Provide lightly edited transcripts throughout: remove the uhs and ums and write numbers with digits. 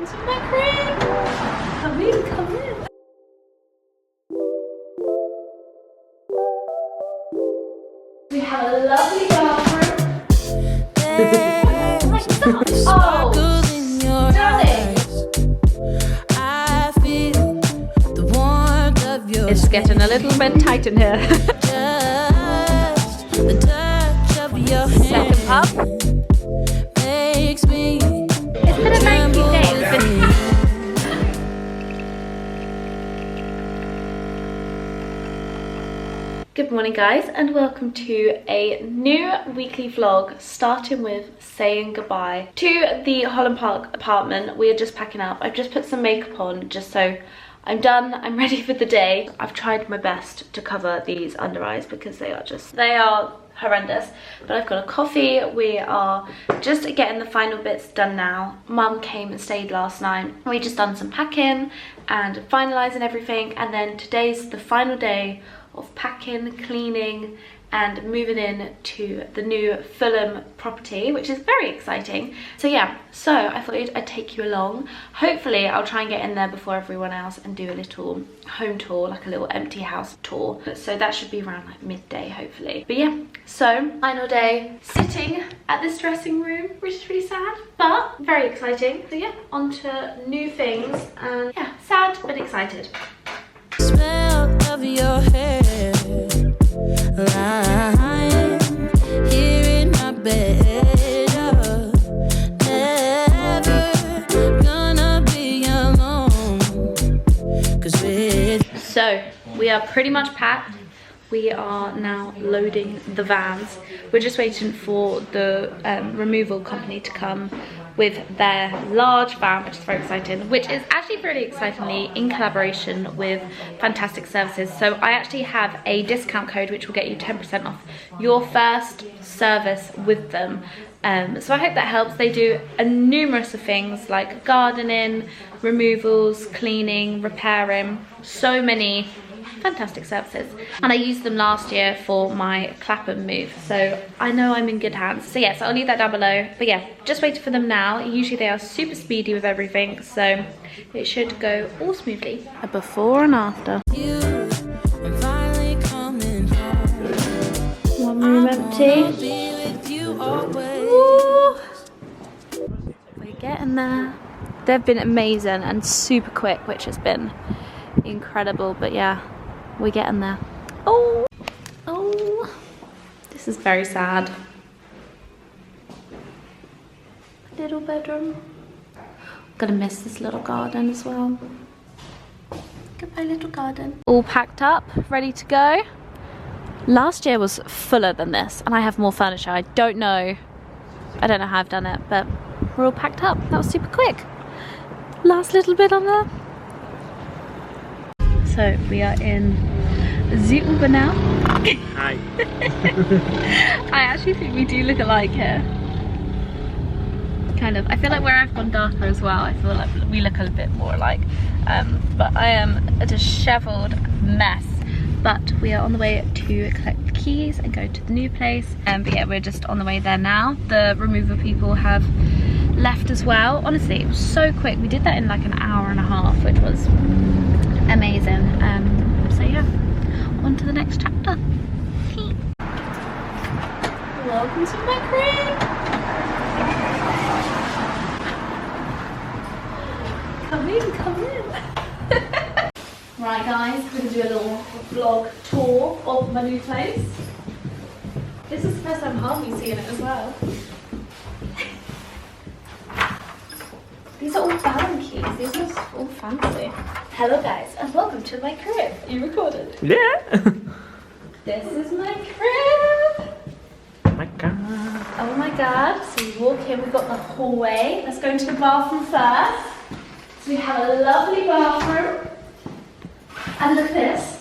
Welcome to my crib. Come in, come in. We have a lovely bathroom. Oh, darling. It's getting a little bit tight in here. Second pub. It's been a very cute day. Good morning guys, and welcome to a new weekly vlog, starting with saying goodbye to the Holland Park apartment. We are just packing up. I've just put some makeup on just so I'm done, I'm ready for the day. I've tried my best to cover these under eyes because they are horrendous. But I've got a coffee. We are just getting the final bits done now. Mum came and stayed last night. We just done some packing and finalising everything, and then today's the final day of packing, cleaning and moving in to the new Fulham property, which is very exciting. So yeah, so I thought I'd take you along. Hopefully I'll try and get in there before everyone else and do a little home tour, like a little empty house tour. So that should be around like midday hopefully. But yeah, so final day sitting at this dressing room, which is really sad but very exciting. So yeah, on to new things, and yeah, sad but excited. Smell of your hair, lying here in my bed, never gonna be alone, 'cause So we are pretty much packed. We are now loading the vans. We're just waiting for the removal company to come with their large van, which is very exciting, which is actually really excitingly in collaboration with Fantastic Services. So I actually have a discount code which will get you 10% off your first service with them. So I hope that helps. They do a numerous of things like gardening, removals, cleaning, repairing, so many fantastic services, and I used them last year for my Clapham move, so I know I'm in good hands. So yes, I'll leave that down below. But yeah, just waiting for them now. Usually they are super speedy with everything, so it should go all smoothly. A before and after. One room empty. Ooh. We're getting there. They've been amazing and super quick, which has been incredible. But yeah, we're getting there. Oh, this is very sad. Little bedroom. I'm gonna miss this little garden as well. Goodbye, little garden. All packed up, ready to go. Last year was fuller than this, and I have more furniture. I don't know how I've done it, but we're all packed up. That was super quick. Last little bit on there. So we are in the Uber now. Hi. I actually think we do look alike here. Kind of. I feel like where I've gone darker as well, I feel like we look a bit more alike. But I am a dishevelled mess. But we are on the way to collect the keys and go to the new place. But yeah, we're just on the way there now. The removal people have left as well. Honestly, it was so quick. We did that in like an hour and a half, which was amazing. So yeah, on to the next chapter. Welcome to my crib. Come in, come in. Right guys, we're gonna do a little vlog tour of my new place. This is the first time Harvey's seeing it as well. These are all Balance keys. These are all fancy. Hello guys, and welcome to my crib. Are you recorded? Yeah. This is my crib. Oh my god. Oh my god. So we walk in, we've got the hallway. Let's go into the bathroom first. So we have a lovely bathroom. And look at this.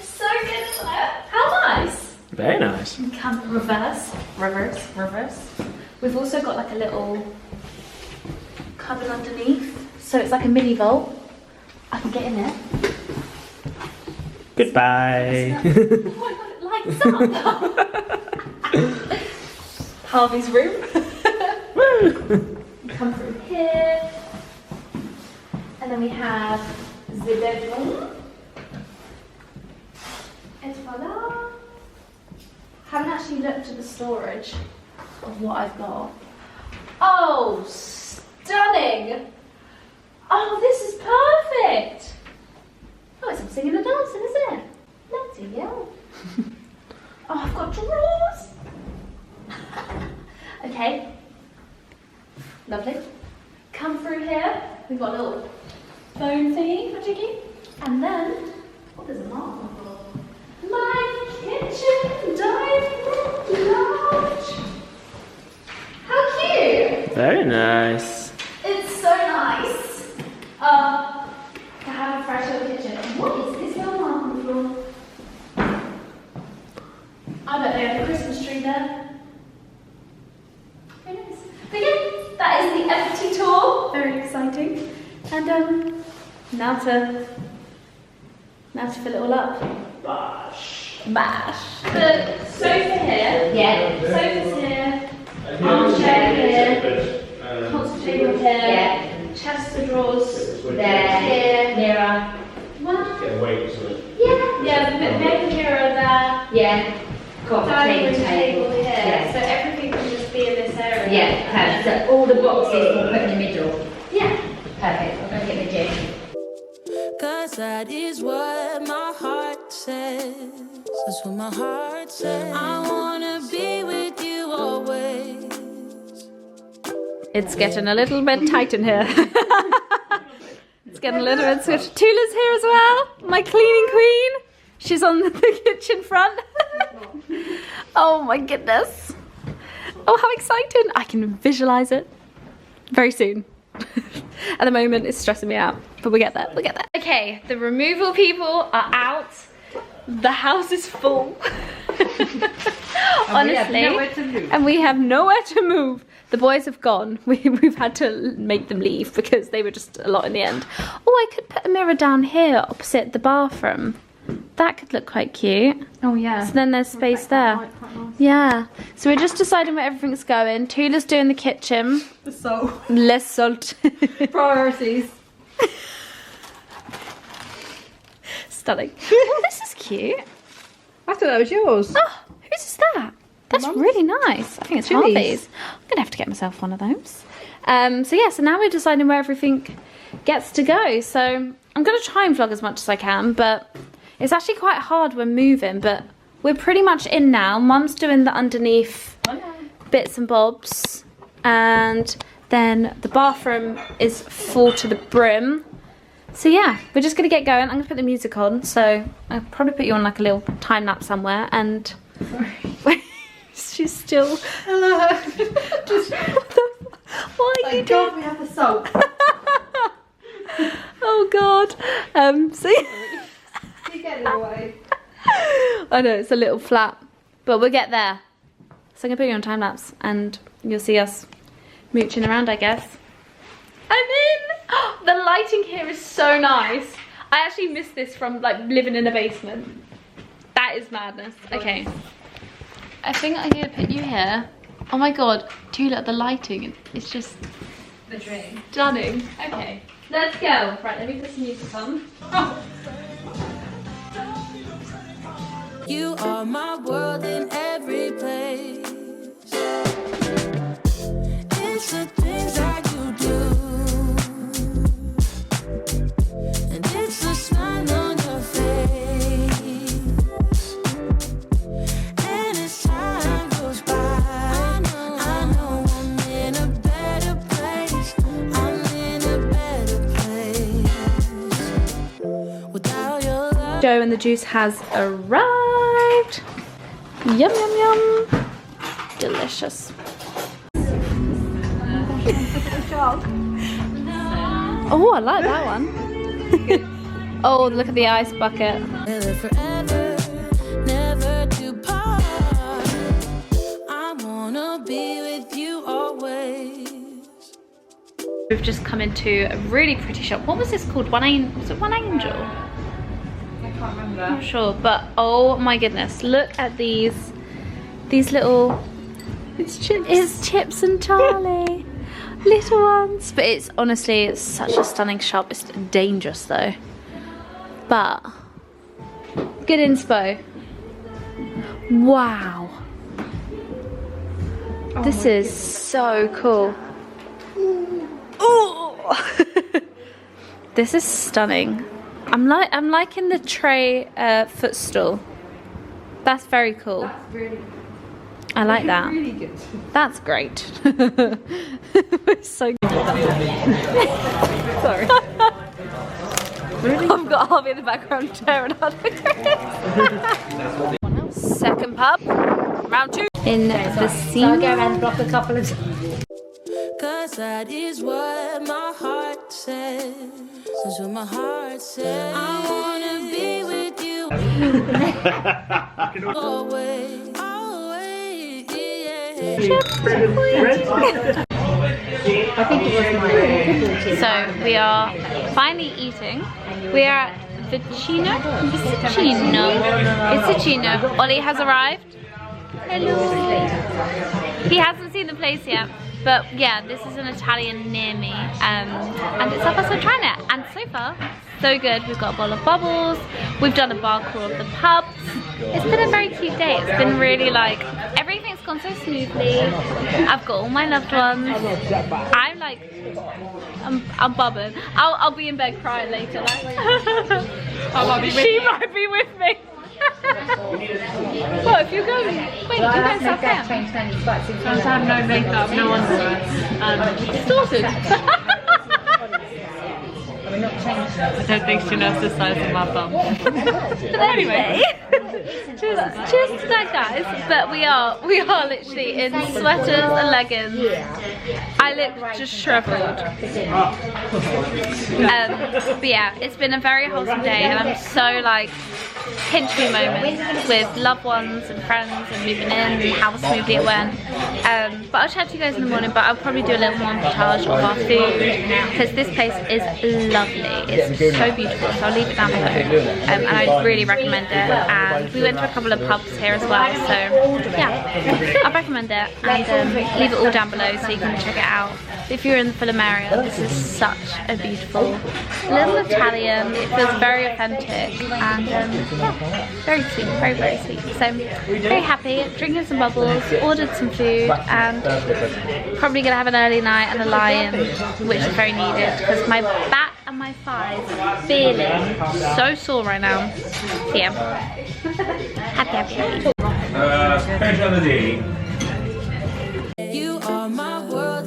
So good, isn't it? How nice. Very nice. You can reverse. We've also got like a little cupboard underneath. So it's like a mini vault. I can get in there. Goodbye. Oh my god, it lights up. Harvey's room. Come through here. And then we have the bedroom. And voila. Haven't actually looked at the storage of what I've got. Oh, stunning! Oh, this is perfect! Oh, it's some singing and dancing, isn't it? Bloody hell. Oh, I've got drawers! Okay. Lovely. Come through here. We've got a little phone thingy for Jiggy. And then, oh, there's a mark on the floor. My kitchen dining room lounge. How cute! Very nice. It's so nice. To have a fresh little kitchen. What is this little mark on the floor? I don't know, the Christmas tree there. Who knows? But yeah, that is the empty tour. Very exciting. And now to fill it all up. Bash. The sofa here. Yeah. Sofa's here. Armchair here. Console table here. Yeah. Chest of drawers there. Here. Mirror. What? Yeah, the mirror there. Yeah. Dining room Coffee table here. Yeah. So everything can just be in this area. Yeah, perfect. So all the boxes we'll put in the middle. Yeah. Perfect. I'm going to get the gym. 'Cause that is what my heart says. That's what my heart says. I wanna be with you always. It's getting a little bit tight in here. It's getting a little bit swift. Tula's here as well. My cleaning queen. She's on the kitchen front. Oh my goodness. Oh, how exciting. I can visualize it very soon. At the moment, it's stressing me out, but we'll get there, we'll get there. Okay, the removal people are out. The house is full. Honestly, and we have nowhere to move. The boys have gone. We've had to make them leave because they were just a lot in the end. Oh, I could put a mirror down here opposite the bathroom. That could look quite cute. Oh yeah. So then there's space there. Yeah. So we're just deciding where everything's going. Tula's doing the kitchen. So Less salt. priorities. Stunning. Oh, this is cute. I thought that was yours. Oh, whose is that? That's Mum's. really nice. I think it's Chili's. Harvey's. I'm gonna have to get myself one of those. So yeah, so now we're deciding where everything gets to go. So I'm gonna try and vlog as much as I can, but it's actually quite hard when moving, but we're pretty much in now. Mum's doing the underneath bits and bobs, and then the bathroom is full to the brim. So yeah, we're just gonna get going. I'm gonna put the music on, so I'll probably put you on like a little time lapse somewhere, and she's still. Hello. What are you Thank God doing? we have the soap. Oh god. So You get it away. I know it's a little flat, but we'll get there. So I'm gonna put you on time lapse, and you'll see us mooching around, I guess. I'm in. The lighting here is so nice. I actually miss this from like living in a basement. That is madness. Okay. I think I'm gonna put you here. Oh my god, Tula, the lighting, it's just The dream. stunning. Okay, let's go. Right, let me put some music on. You are my world in every place. It's the things that you do, and it's the smile on your face. And as time goes by, I know I'm in a better place. I'm in a better place without your love. Joe and the juice has arrived. Yum, yum, yum. Delicious. Oh, I like that one. Oh, look at the ice bucket. Together forever, never to part. I wanna be with you always. We've just come into a really pretty shop. What was this called? Was it One Angel? I can't remember. I'm not sure, but oh my goodness, look at these little. It's Chips and Charlie. little ones. But it's honestly, it's such a stunning shop. It's dangerous though. But good inspo. Wow. This is so cool. Oh, this is stunning. I'm liking the tray footstool. That's very cool. I like that. Really good. That's great. It's so good. Sorry. I've got Harvey in the background tearing out the Chris. Second pub, round 2. In the scene. I'll go around the block a couple of times. Cause that is what my heart says. That's what my heart says. I wanna be with you. Always, always, yeah. I think it was my privilege. So we are finally eating. We are at Vicino. It's Vicino. Ollie has arrived. Hello. He hasn't seen the place yet. But yeah, this is an Italian near me, and it's our first time trying it, and so far, so good. We've got a bowl of bubbles, we've done a bar crawl of the pubs. It's been a very cute day. It's been really like, everything's gone so smoothly. I've got all my loved ones. I'm like, I'm bubbling. I'll be in bed crying later. Like. She might be with me. Well, if you're going, wait, you're going South End. I have no makeup, no underwear. Sorted. I don't think she knows the size of my bum. But anyway, cheers to that, guys. But we are literally in sweaters and leggings. I look just shriveled. But yeah, it's been a very wholesome day, and I'm so like pinch me moments with loved ones and friends and moving in and how smoothly it went. But I'll chat to you guys in the morning, but I'll probably do a little montage of our food because this place is lovely. It's so beautiful, so I'll leave it down below. And I really recommend it. And we went to a couple of pubs here as well, so yeah, I'll recommend it, and leave it all down below so you can check it out. If you're in the Fulham area, this is such a beautiful little Italian. It feels very authentic, and yeah, very sweet, very, very sweet. So very happy, drinking some bubbles, ordered some food, and probably gonna have an early night and a lie-in, which is very needed because my back and my thighs are feeling so sore right now. So yeah, happy. You are my world.